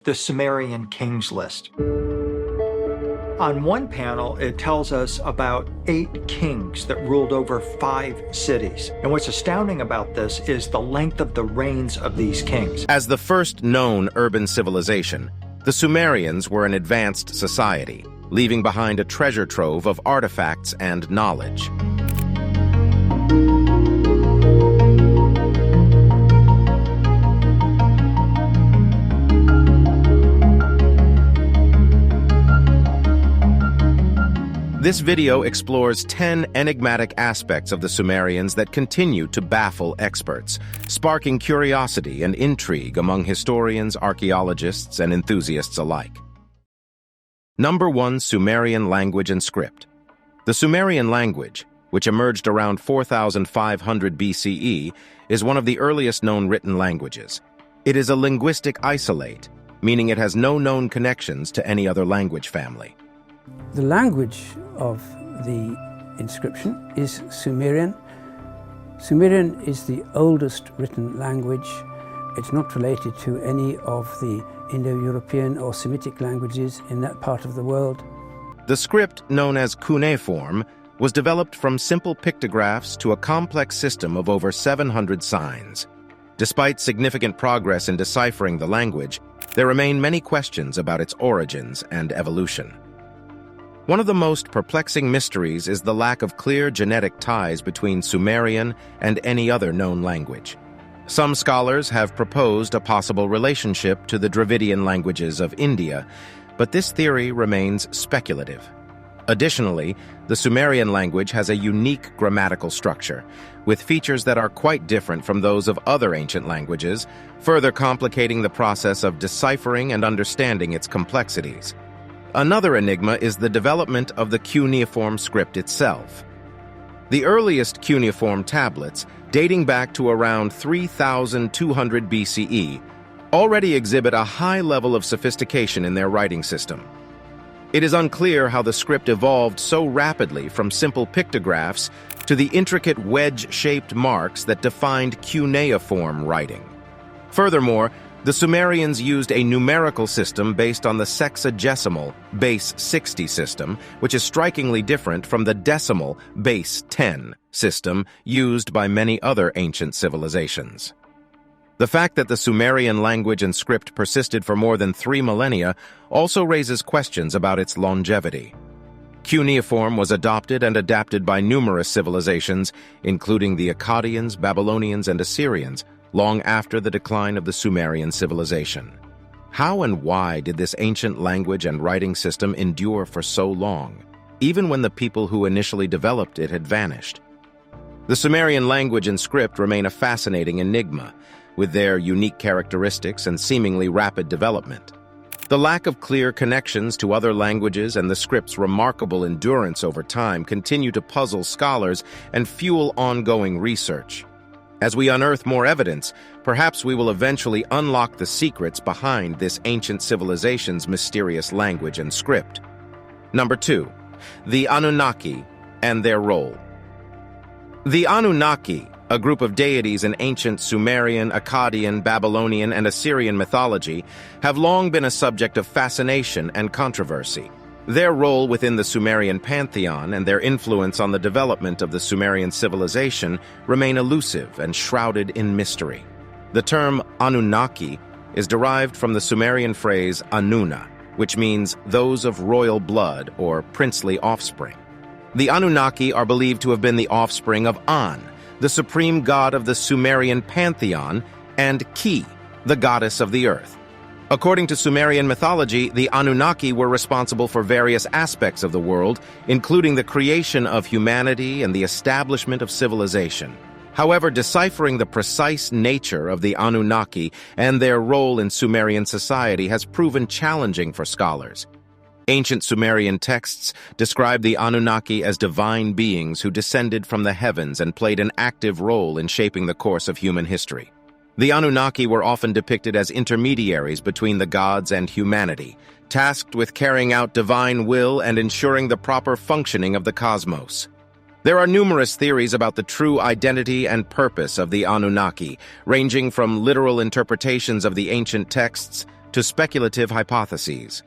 the Sumerian kings list. On one panel, it tells us about 8 kings that ruled over 5 cities. And what's astounding about this is the length of the reigns of these kings. As the first known urban civilization, the Sumerians were an advanced society, leaving behind a treasure trove of artifacts and knowledge. This video explores 10 enigmatic aspects of the Sumerians that continue to baffle experts, sparking curiosity and intrigue among historians, archaeologists, and enthusiasts alike. Number 1. Sumerian language and script. The Sumerian language, which emerged around 4500 BCE, is one of the earliest known written languages. It is a linguistic isolate, meaning it has no known connections to any other language family. The language of the inscription is Sumerian. Sumerian is the oldest written language. It's not related to any of the Indo-European or Semitic languages in that part of the world. The script, known as cuneiform, was developed from simple pictographs to a complex system of over 700 signs. Despite significant progress in deciphering the language, there remain many questions about its origins and evolution. One of the most perplexing mysteries is the lack of clear genetic ties between Sumerian and any other known language. Some scholars have proposed a possible relationship to the Dravidian languages of India, but this theory remains speculative. Additionally, the Sumerian language has a unique grammatical structure, with features that are quite different from those of other ancient languages, further complicating the process of deciphering and understanding its complexities. Another enigma is the development of the cuneiform script itself. The earliest cuneiform tablets, dating back to around 3200 BCE, already exhibit a high level of sophistication in their writing system. It is unclear how the script evolved so rapidly from simple pictographs to the intricate wedge-shaped marks that defined cuneiform writing. Furthermore, the Sumerians used a numerical system based on the sexagesimal base 60 system, which is strikingly different from the decimal base 10 system used by many other ancient civilizations. The fact that the Sumerian language and script persisted for more than 3 millennia also raises questions about its longevity. Cuneiform was adopted and adapted by numerous civilizations, including the Akkadians, Babylonians, and Assyrians, long after the decline of the Sumerian civilization. How and why did this ancient language and writing system endure for so long, even when the people who initially developed it had vanished? The Sumerian language and script remain a fascinating enigma, with their unique characteristics and seemingly rapid development. The lack of clear connections to other languages and the script's remarkable endurance over time continue to puzzle scholars and fuel ongoing research. As we unearth more evidence, perhaps we will eventually unlock the secrets behind this ancient civilization's mysterious language and script. Number 2. The Anunnaki and their role. The Anunnaki, a group of deities in ancient Sumerian, Akkadian, Babylonian, and Assyrian mythology, have long been a subject of fascination and controversy. Their role within the Sumerian pantheon and their influence on the development of the Sumerian civilization remain elusive and shrouded in mystery. The term Anunnaki is derived from the Sumerian phrase Anuna, which means those of royal blood or princely offspring. The Anunnaki are believed to have been the offspring of An, the supreme god of the Sumerian pantheon, and Ki, the goddess of the earth. According to Sumerian mythology, the Anunnaki were responsible for various aspects of the world, including the creation of humanity and the establishment of civilization. However, deciphering the precise nature of the Anunnaki and their role in Sumerian society has proven challenging for scholars. Ancient Sumerian texts describe the Anunnaki as divine beings who descended from the heavens and played an active role in shaping the course of human history. The Anunnaki were often depicted as intermediaries between the gods and humanity, tasked with carrying out divine will and ensuring the proper functioning of the cosmos. There are numerous theories about the true identity and purpose of the Anunnaki, ranging from literal interpretations of the ancient texts to speculative hypotheses.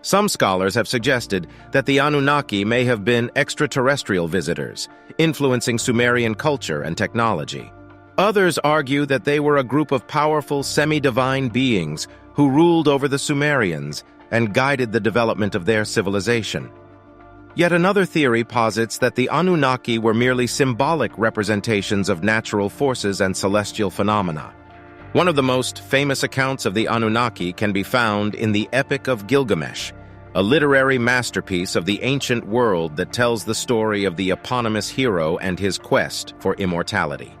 Some scholars have suggested that the Anunnaki may have been extraterrestrial visitors, influencing Sumerian culture and technology. Others argue that they were a group of powerful semi-divine beings who ruled over the Sumerians and guided the development of their civilization. Yet another theory posits that the Anunnaki were merely symbolic representations of natural forces and celestial phenomena. One of the most famous accounts of the Anunnaki can be found in the Epic of Gilgamesh, a literary masterpiece of the ancient world that tells the story of the eponymous hero and his quest for immortality.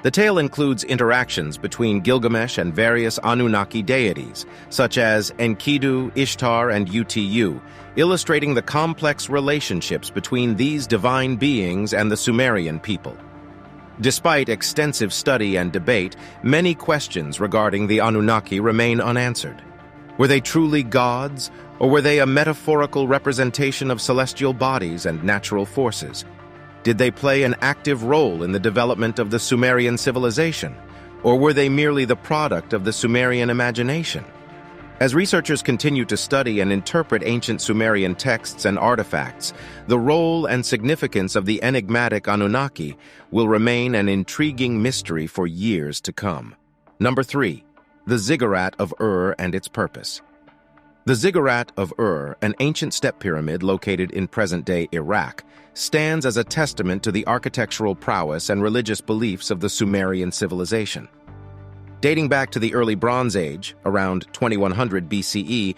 The tale includes interactions between Gilgamesh and various Anunnaki deities, such as Enkidu, Ishtar, and Utu, illustrating the complex relationships between these divine beings and the Sumerian people. Despite extensive study and debate, many questions regarding the Anunnaki remain unanswered. Were they truly gods, or were they a metaphorical representation of celestial bodies and natural forces? Did they play an active role in the development of the Sumerian civilization, or were they merely the product of the Sumerian imagination? As researchers continue to study and interpret ancient Sumerian texts and artifacts, the role and significance of the enigmatic Anunnaki will remain an intriguing mystery for years to come. Number 3. The Ziggurat of Ur and its purpose. The Ziggurat of Ur, an ancient step pyramid located in present-day Iraq, stands as a testament to the architectural prowess and religious beliefs of the Sumerian civilization. Dating back to the early Bronze Age, around 2100 BCE,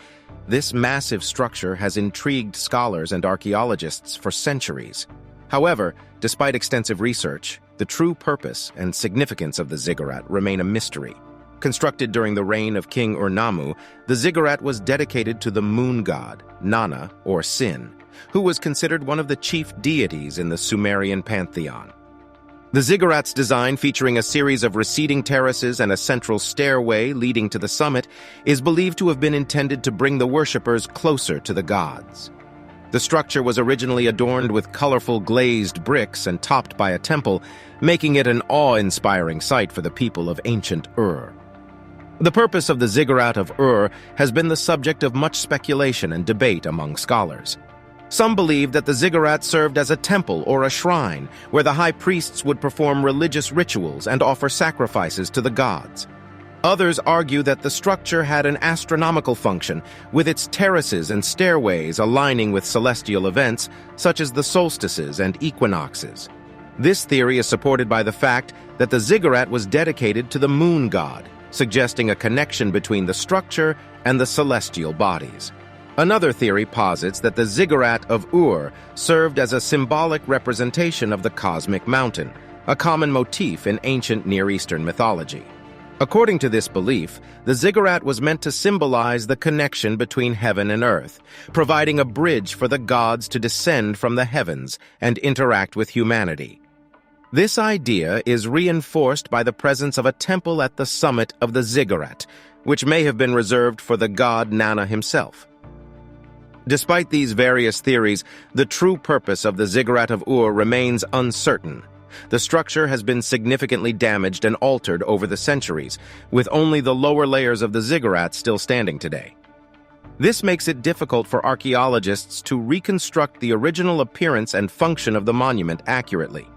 this massive structure has intrigued scholars and archaeologists for centuries. However, despite extensive research, the true purpose and significance of the ziggurat remain a mystery. Constructed during the reign of King Ur-Nammu, the ziggurat was dedicated to the moon god, Nana, or Sin, who was considered one of the chief deities in the Sumerian pantheon. The ziggurat's design, featuring a series of receding terraces and a central stairway leading to the summit, is believed to have been intended to bring the worshippers closer to the gods. The structure was originally adorned with colorful glazed bricks and topped by a temple, making it an awe-inspiring sight for the people of ancient Ur. The purpose of the Ziggurat of Ur has been the subject of much speculation and debate among scholars. Some believe that the ziggurat served as a temple or a shrine where the high priests would perform religious rituals and offer sacrifices to the gods. Others argue that the structure had an astronomical function, with its terraces and stairways aligning with celestial events such as the solstices and equinoxes. This theory is supported by the fact that the ziggurat was dedicated to the moon god, suggesting a connection between the structure and the celestial bodies. Another theory posits that the Ziggurat of Ur served as a symbolic representation of the cosmic mountain, a common motif in ancient Near Eastern mythology. According to this belief, the ziggurat was meant to symbolize the connection between heaven and earth, providing a bridge for the gods to descend from the heavens and interact with humanity. This idea is reinforced by the presence of a temple at the summit of the ziggurat, which may have been reserved for the god Nana himself. Despite these various theories, the true purpose of the Ziggurat of Ur remains uncertain. The structure has been significantly damaged and altered over the centuries, with only the lower layers of the ziggurat still standing today. This makes it difficult for archaeologists to reconstruct the original appearance and function of the monument accurately.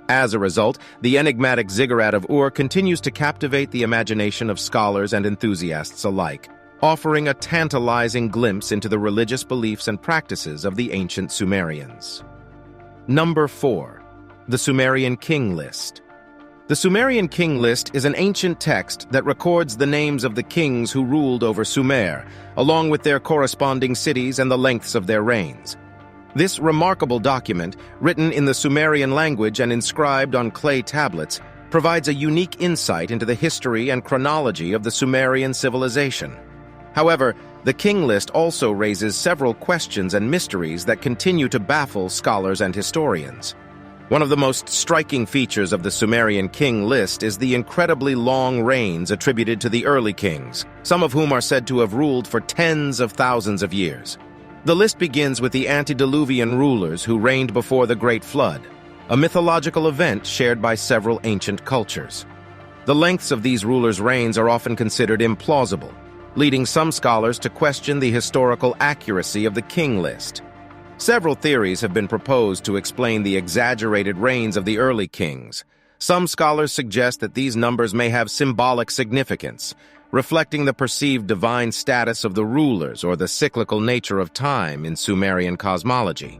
As a result, the enigmatic Ziggurat of Ur continues to captivate the imagination of scholars and enthusiasts alike, offering a tantalizing glimpse into the religious beliefs and practices of the ancient Sumerians. Number 4. The Sumerian King List. The Sumerian King List is an ancient text that records the names of the kings who ruled over Sumer, along with their corresponding cities and the lengths of their reigns. This remarkable document, written in the Sumerian language and inscribed on clay tablets, provides a unique insight into the history and chronology of the Sumerian civilization. However, the King List also raises several questions and mysteries that continue to baffle scholars and historians. One of the most striking features of the Sumerian King List is the incredibly long reigns attributed to the early kings, some of whom are said to have ruled for tens of thousands of years. The list begins with the antediluvian rulers who reigned before the Great Flood, a mythological event shared by several ancient cultures. The lengths of these rulers' reigns are often considered implausible, leading some scholars to question the historical accuracy of the king list. Several theories have been proposed to explain the exaggerated reigns of the early kings. Some scholars suggest that these numbers may have symbolic significance, reflecting the perceived divine status of the rulers or the cyclical nature of time in Sumerian cosmology.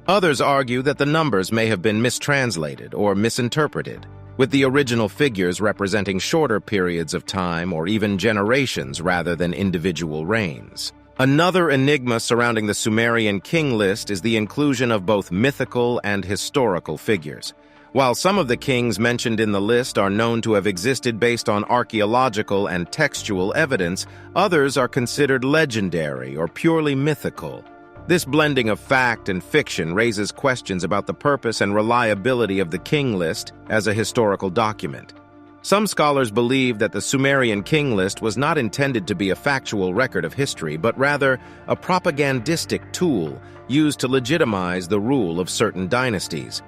Others argue that the numbers may have been mistranslated or misinterpreted, with the original figures representing shorter periods of time or even generations rather than individual reigns. Another enigma surrounding the Sumerian king list is the inclusion of both mythical and historical figures. While some of the kings mentioned in the list are known to have existed based on archaeological and textual evidence, others are considered legendary or purely mythical. This blending of fact and fiction raises questions about the purpose and reliability of the king list as a historical document. Some scholars believe that the Sumerian king list was not intended to be a factual record of history, but rather a propagandistic tool used to legitimize the rule of certain dynasties.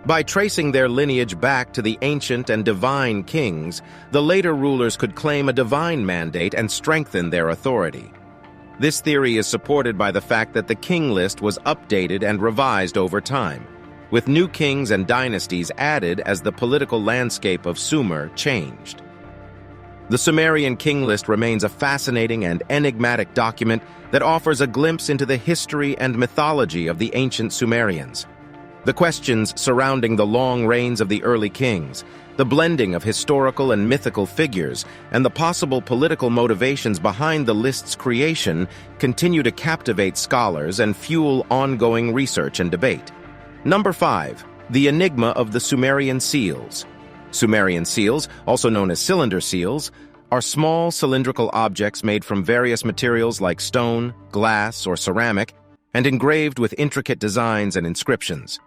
By tracing their lineage back to the ancient and divine kings, the later rulers could claim a divine mandate and strengthen their authority. This theory is supported by the fact that the king list was updated and revised over time, with new kings and dynasties added as the political landscape of Sumer changed. The Sumerian king list remains a fascinating and enigmatic document that offers a glimpse into the history and mythology of the ancient Sumerians. The questions surrounding the long reigns of the early kings, the blending of historical and mythical figures, and the possible political motivations behind the list's creation continue to captivate scholars and fuel ongoing research and debate. Number 5. The enigma of the Sumerian seals. Sumerian seals, also known as cylinder seals, are small cylindrical objects made from various materials like stone, glass, or ceramic, and engraved with intricate designs and inscriptions.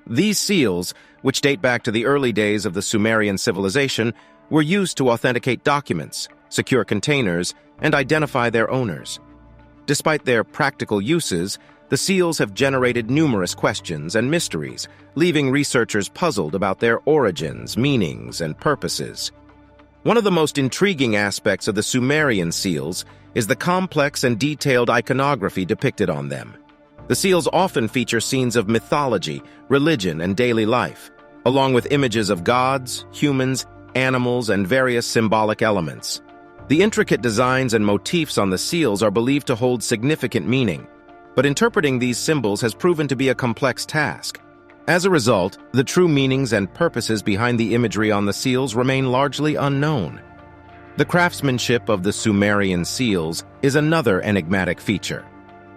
These seals, which date back to the early days of the Sumerian civilization, were used to authenticate documents, secure containers, and identify their owners. Despite their practical uses, the seals have generated numerous questions and mysteries, leaving researchers puzzled about their origins, meanings, and purposes. One of the most intriguing aspects of the Sumerian seals is the complex and detailed iconography depicted on them. The seals often feature scenes of mythology, religion, and daily life, along with images of gods, humans, animals, and various symbolic elements. The intricate designs and motifs on the seals are believed to hold significant meaning, but interpreting these symbols has proven to be a complex task. As a result, the true meanings and purposes behind the imagery on the seals remain largely unknown. The craftsmanship of the Sumerian seals is another enigmatic feature.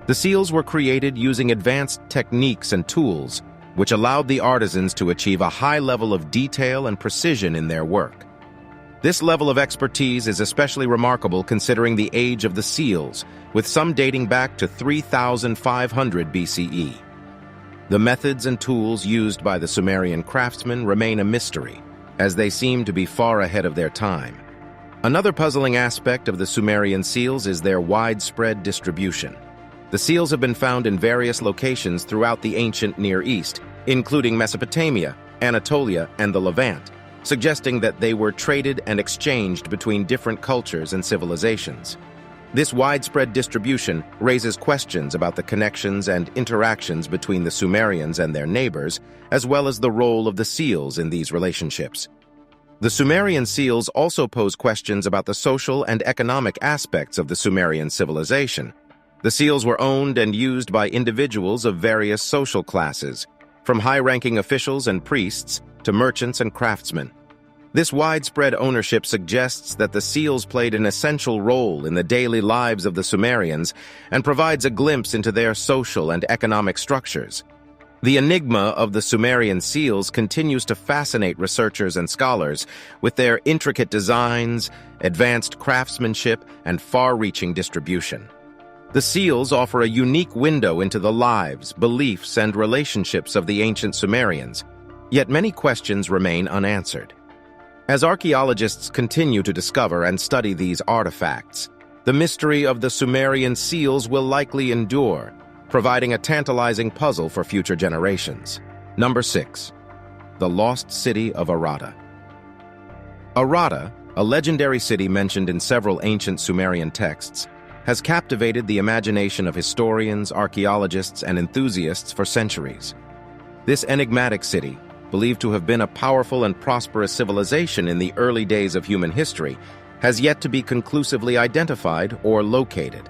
The seals were created using advanced techniques and tools, which allowed the artisans to achieve a high level of detail and precision in their work. This level of expertise is especially remarkable considering the age of the seals, with some dating back to 3,500 BCE. The methods and tools used by the Sumerian craftsmen remain a mystery, as they seem to be far ahead of their time. Another puzzling aspect of the Sumerian seals is their widespread distribution. The seals have been found in various locations throughout the ancient Near East, including Mesopotamia, Anatolia, and the Levant, suggesting that they were traded and exchanged between different cultures and civilizations. This widespread distribution raises questions about the connections and interactions between the Sumerians and their neighbors, as well as the role of the seals in these relationships. The Sumerian seals also pose questions about the social and economic aspects of the Sumerian civilization. The seals were owned and used by individuals of various social classes, from high-ranking officials and priests to merchants and craftsmen. This widespread ownership suggests that the seals played an essential role in the daily lives of the Sumerians and provides a glimpse into their social and economic structures. The enigma of the Sumerian seals continues to fascinate researchers and scholars with their intricate designs, advanced craftsmanship, and far-reaching distribution. The seals offer a unique window into the lives, beliefs, and relationships of the ancient Sumerians, yet many questions remain unanswered. As archaeologists continue to discover and study these artifacts, the mystery of the Sumerian seals will likely endure, providing a tantalizing puzzle for future generations. Number 6. The Lost City of Arata. Arata, a legendary city mentioned in several ancient Sumerian texts, has captivated the imagination of historians, archaeologists, and enthusiasts for centuries. This enigmatic city, believed to have been a powerful and prosperous civilization in the early days of human history, has yet to be conclusively identified or located.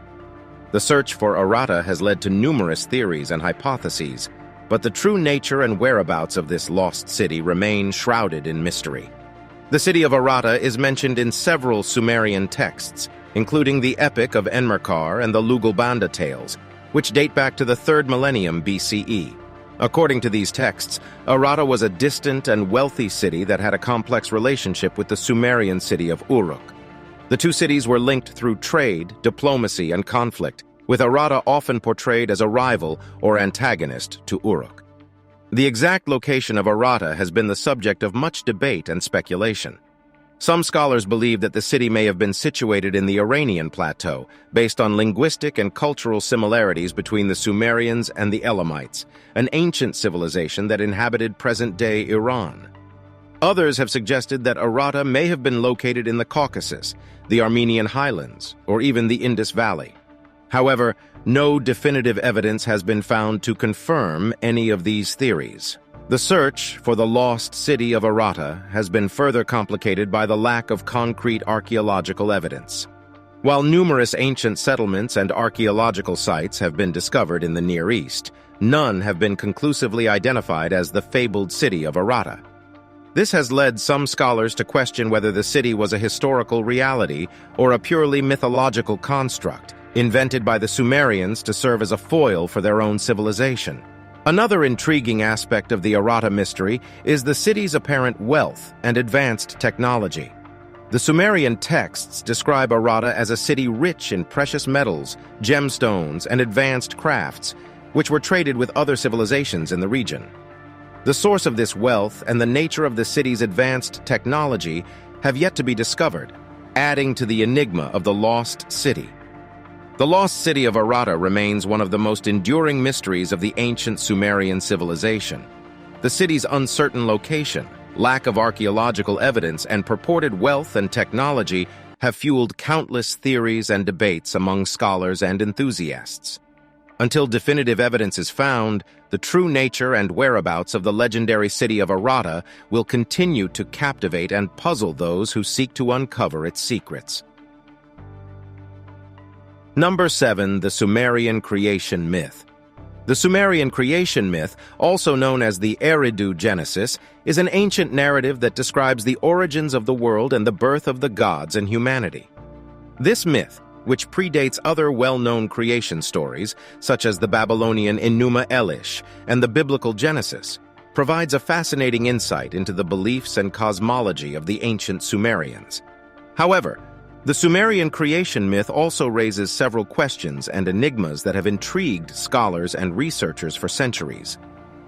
The search for Aratta has led to numerous theories and hypotheses, but the true nature and whereabouts of this lost city remain shrouded in mystery. The city of Aratta is mentioned in several Sumerian texts, including the Epic of Enmerkar and the Lugalbanda tales, which date back to the 3rd millennium BCE. According to these texts, Aratta was a distant and wealthy city that had a complex relationship with the Sumerian city of Uruk. The two cities were linked through trade, diplomacy, and conflict, with Aratta often portrayed as a rival or antagonist to Uruk. The exact location of Aratta has been the subject of much debate and speculation. Some scholars believe that the city may have been situated in the Iranian plateau, based on linguistic and cultural similarities between the Sumerians and the Elamites, an ancient civilization that inhabited present-day Iran. Others have suggested that Aratta may have been located in the Caucasus, the Armenian highlands, or even the Indus Valley. However, no definitive evidence has been found to confirm any of these theories. The search for the lost city of Aratta has been further complicated by the lack of concrete archaeological evidence. While numerous ancient settlements and archaeological sites have been discovered in the Near East, none have been conclusively identified as the fabled city of Aratta. This has led some scholars to question whether the city was a historical reality or a purely mythological construct, invented by the Sumerians to serve as a foil for their own civilization. Another intriguing aspect of the Aratta mystery is the city's apparent wealth and advanced technology. The Sumerian texts describe Aratta as a city rich in precious metals, gemstones, and advanced crafts, which were traded with other civilizations in the region. The source of this wealth and the nature of the city's advanced technology have yet to be discovered, adding to the enigma of the lost city. The lost city of Aratta remains one of the most enduring mysteries of the ancient Sumerian civilization. The city's uncertain location, lack of archaeological evidence, and purported wealth and technology have fueled countless theories and debates among scholars and enthusiasts. Until definitive evidence is found, the true nature and whereabouts of the legendary city of Aratta will continue to captivate and puzzle those who seek to uncover its secrets. Number 7. The Sumerian creation myth. The Sumerian creation myth, also known as the Eridu Genesis, is an ancient narrative that describes the origins of the world and the birth of the gods and humanity. This myth, which predates other well-known creation stories, such as the Babylonian Enuma Elish and the biblical Genesis, provides a fascinating insight into the beliefs and cosmology of the ancient Sumerians. However, the Sumerian creation myth also raises several questions and enigmas that have intrigued scholars and researchers for centuries.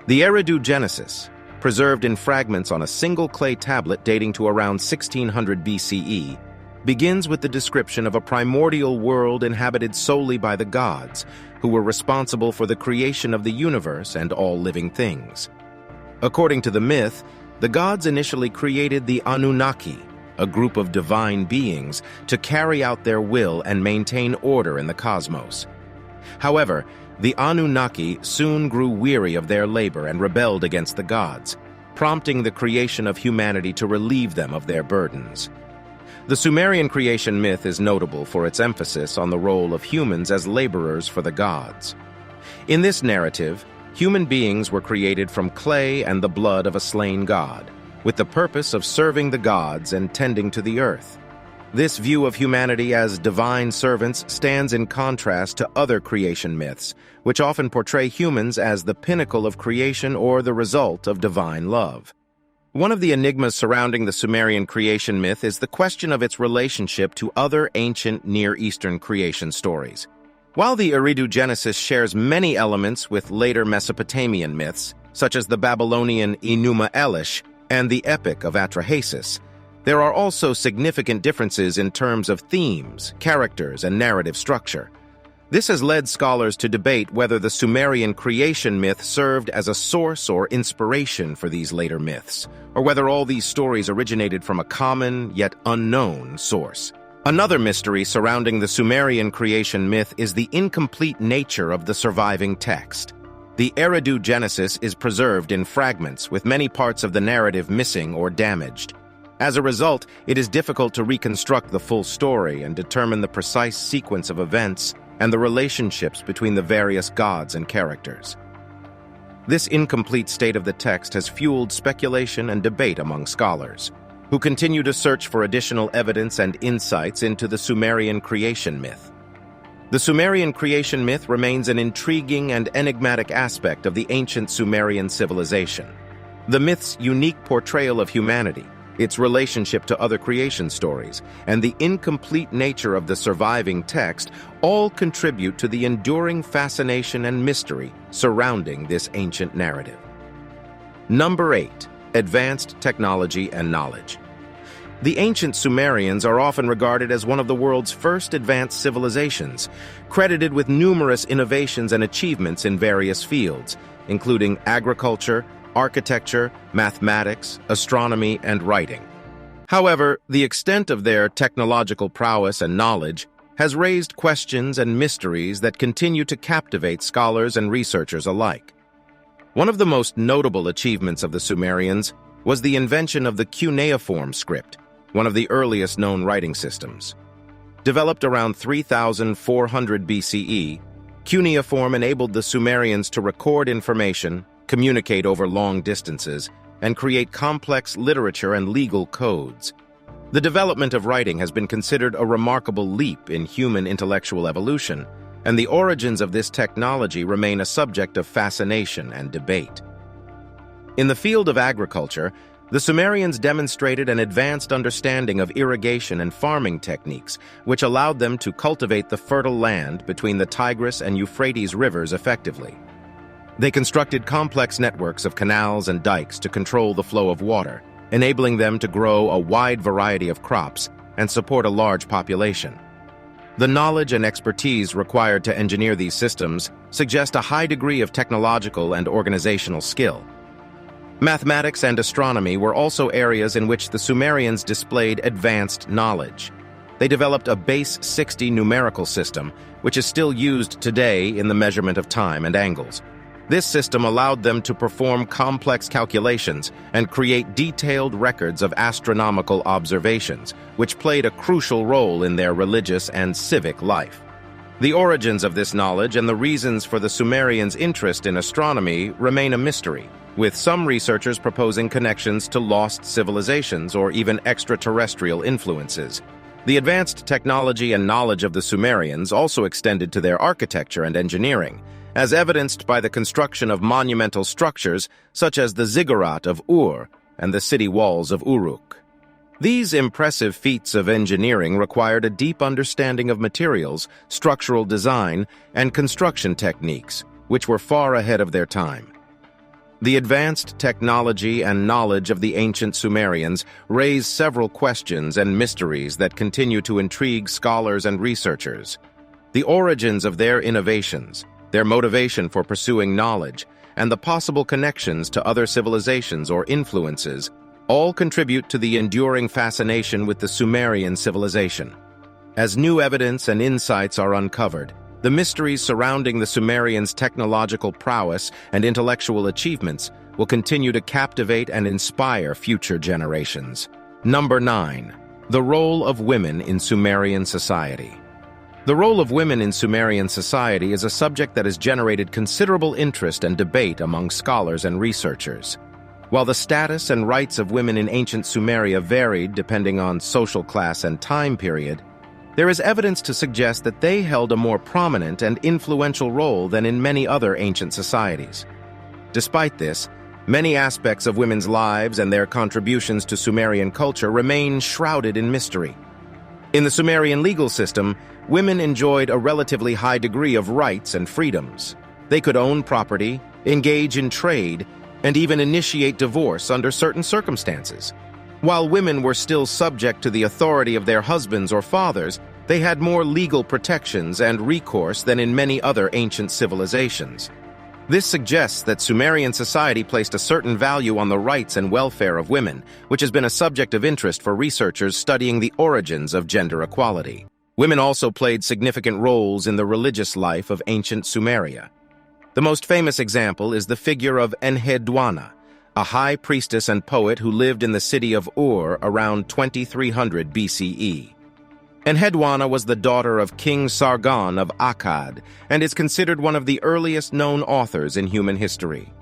The Eridu Genesis, preserved in fragments on a single clay tablet dating to around 1600 BCE, begins with the description of a primordial world inhabited solely by the gods, who were responsible for the creation of the universe and all living things. According to the myth, the gods initially created the Anunnaki, a group of divine beings, to carry out their will and maintain order in the cosmos. However, the Anunnaki soon grew weary of their labor and rebelled against the gods, prompting the creation of humanity to relieve them of their burdens. The Sumerian creation myth is notable for its emphasis on the role of humans as laborers for the gods. In this narrative, human beings were created from clay and the blood of a slain god, with the purpose of serving the gods and tending to the earth. This view of humanity as divine servants stands in contrast to other creation myths, which often portray humans as the pinnacle of creation or the result of divine love. One of the enigmas surrounding the Sumerian creation myth is the question of its relationship to other ancient Near Eastern creation stories. While the Eridu Genesis shares many elements with later Mesopotamian myths, such as the Babylonian Enuma Elish and the Epic of Atrahasis, there are also significant differences in terms of themes, characters, and narrative structure. This has led scholars to debate whether the Sumerian creation myth served as a source or inspiration for these later myths, or whether all these stories originated from a common, yet unknown, source. Another mystery surrounding the Sumerian creation myth is the incomplete nature of the surviving text. The Eridu Genesis is preserved in fragments, with many parts of the narrative missing or damaged. As a result, it is difficult to reconstruct the full story and determine the precise sequence of events and the relationships between the various gods and characters. This incomplete state of the text has fueled speculation and debate among scholars, who continue to search for additional evidence and insights into the Sumerian creation myth. The Sumerian creation myth remains an intriguing and enigmatic aspect of the ancient Sumerian civilization. The myth's unique portrayal of humanity, its relationship to other creation stories, and the incomplete nature of the surviving text all contribute to the enduring fascination and mystery surrounding this ancient narrative. Number 8. Advanced technology and knowledge. The ancient Sumerians are often regarded as one of the world's first advanced civilizations, credited with numerous innovations and achievements in various fields, including agriculture, architecture, mathematics, astronomy, and writing. However, the extent of their technological prowess and knowledge has raised questions and mysteries that continue to captivate scholars and researchers alike. One of the most notable achievements of the Sumerians was the invention of the cuneiform script, one of the earliest known writing systems. Developed around 3400 BCE, cuneiform enabled the Sumerians to record information, communicate over long distances, and create complex literature and legal codes. The development of writing has been considered a remarkable leap in human intellectual evolution, and the origins of this technology remain a subject of fascination and debate. In the field of agriculture, the Sumerians demonstrated an advanced understanding of irrigation and farming techniques, which allowed them to cultivate the fertile land between the Tigris and Euphrates rivers effectively. They constructed complex networks of canals and dikes to control the flow of water, enabling them to grow a wide variety of crops and support a large population. The knowledge and expertise required to engineer these systems suggest a high degree of technological and organizational skill. Mathematics and astronomy were also areas in which the Sumerians displayed advanced knowledge. They developed a base 60 numerical system, which is still used today in the measurement of time and angles. This system allowed them to perform complex calculations and create detailed records of astronomical observations, which played a crucial role in their religious and civic life. The origins of this knowledge and the reasons for the Sumerians' interest in astronomy remain a mystery, with some researchers proposing connections to lost civilizations or even extraterrestrial influences. The advanced technology and knowledge of the Sumerians also extended to their architecture and engineering, as evidenced by the construction of monumental structures such as the ziggurat of Ur and the city walls of Uruk. These impressive feats of engineering required a deep understanding of materials, structural design, and construction techniques, which were far ahead of their time. The advanced technology and knowledge of the ancient Sumerians raise several questions and mysteries that continue to intrigue scholars and researchers. The origins of their innovations, their motivation for pursuing knowledge, and the possible connections to other civilizations or influences all contribute to the enduring fascination with the Sumerian civilization. As new evidence and insights are uncovered, the mysteries surrounding the Sumerians' technological prowess and intellectual achievements will continue to captivate and inspire future generations. Number 9. The role of women in Sumerian society. The role of women in Sumerian society is a subject that has generated considerable interest and debate among scholars and researchers. While the status and rights of women in ancient Sumeria varied depending on social class and time period, there is evidence to suggest that they held a more prominent and influential role than in many other ancient societies. Despite this, many aspects of women's lives and their contributions to Sumerian culture remain shrouded in mystery. In the Sumerian legal system, women enjoyed a relatively high degree of rights and freedoms. They could own property, engage in trade, and even initiate divorce under certain circumstances. While women were still subject to the authority of their husbands or fathers, They had more legal protections and recourse than in many other ancient civilizations. This suggests that Sumerian society placed a certain value on the rights and welfare of women, which has been a subject of interest for researchers studying the origins of gender equality. Women also played significant roles in the religious life of ancient Sumeria. The most famous example is the figure of Enheduanna, a high priestess and poet who lived in the city of Ur around 2300 BCE. Enheduanna was the daughter of King Sargon of Akkad and is considered one of the earliest known authors in human history.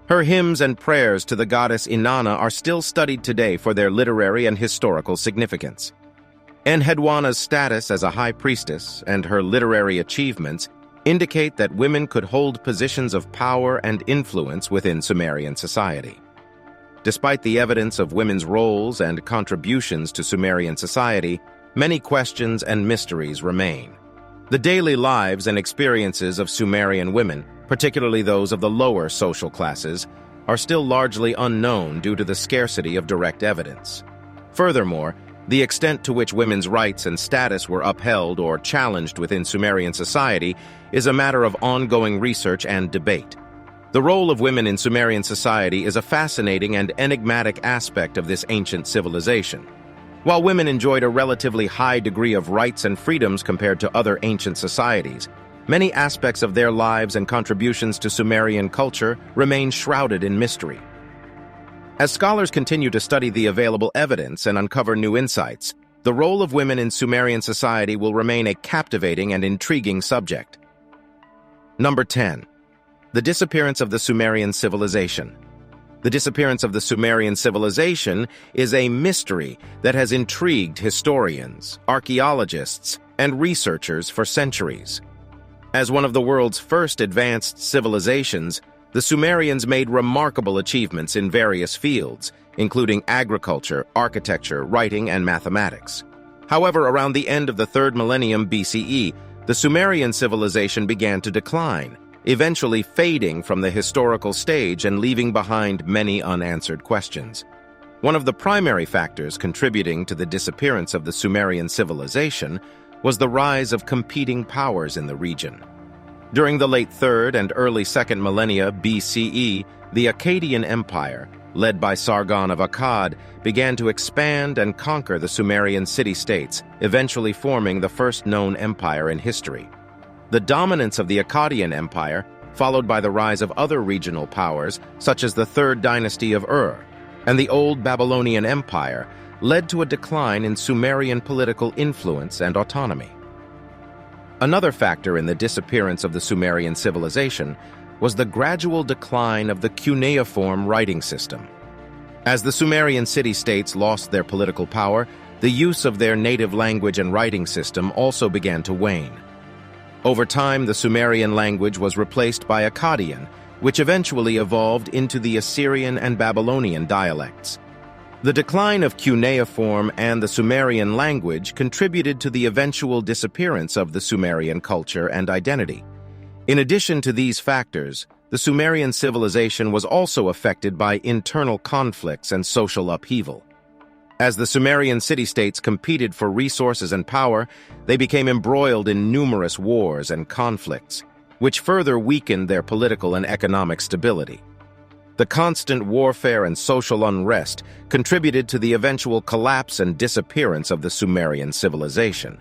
Her hymns and prayers to the goddess Inanna are still studied today for their literary and historical significance. Enheduanna's status as a high priestess and her literary achievements indicate that women could hold positions of power and influence within Sumerian society. Despite the evidence of women's roles and contributions to Sumerian society, many questions and mysteries remain. The daily lives and experiences of Sumerian women, particularly those of the lower social classes, are still largely unknown due to the scarcity of direct evidence. Furthermore, the extent to which women's rights and status were upheld or challenged within Sumerian society is a matter of ongoing research and debate. The role of women in Sumerian society is a fascinating and enigmatic aspect of this ancient civilization. While women enjoyed a relatively high degree of rights and freedoms compared to other ancient societies, many aspects of their lives and contributions to Sumerian culture remain shrouded in mystery. As scholars continue to study the available evidence and uncover new insights, the role of women in Sumerian society will remain a captivating and intriguing subject. Number 10. The disappearance of the Sumerian civilization. The disappearance of the Sumerian civilization is a mystery that has intrigued historians, archaeologists, and researchers for centuries. As one of the world's first advanced civilizations, the Sumerians made remarkable achievements in various fields, including agriculture, architecture, writing, and mathematics. However, around the end of the 3rd millennium BCE, the Sumerian civilization began to decline, eventually fading from the historical stage and leaving behind many unanswered questions. One of the primary factors contributing to the disappearance of the Sumerian civilization was the rise of competing powers in the region. During the late 3rd and early 2nd millennia BCE, the Akkadian Empire, led by Sargon of Akkad, began to expand and conquer the Sumerian city-states, eventually forming the first known empire in history. The dominance of the Akkadian Empire, followed by the rise of other regional powers, such as the 3rd dynasty of Ur, and the Old Babylonian Empire, led to a decline in Sumerian political influence and autonomy. Another factor in the disappearance of the Sumerian civilization was the gradual decline of the cuneiform writing system. As the Sumerian city-states lost their political power, the use of their native language and writing system also began to wane. Over time, the Sumerian language was replaced by Akkadian, which eventually evolved into the Assyrian and Babylonian dialects. The decline of cuneiform and the Sumerian language contributed to the eventual disappearance of the Sumerian culture and identity. In addition to these factors, the Sumerian civilization was also affected by internal conflicts and social upheaval. As the Sumerian city-states competed for resources and power, they became embroiled in numerous wars and conflicts, which further weakened their political and economic stability. The constant warfare and social unrest contributed to the eventual collapse and disappearance of the Sumerian civilization.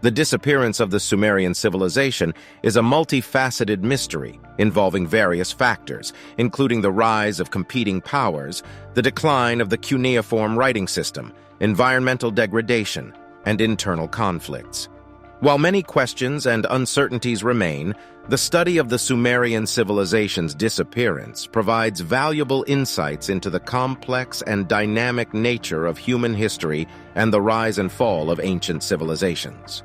The disappearance of the Sumerian civilization is a multifaceted mystery involving various factors, including the rise of competing powers, the decline of the cuneiform writing system, environmental degradation, and internal conflicts. While many questions and uncertainties remain, the study of the Sumerian civilization's disappearance provides valuable insights into the complex and dynamic nature of human history and the rise and fall of ancient civilizations.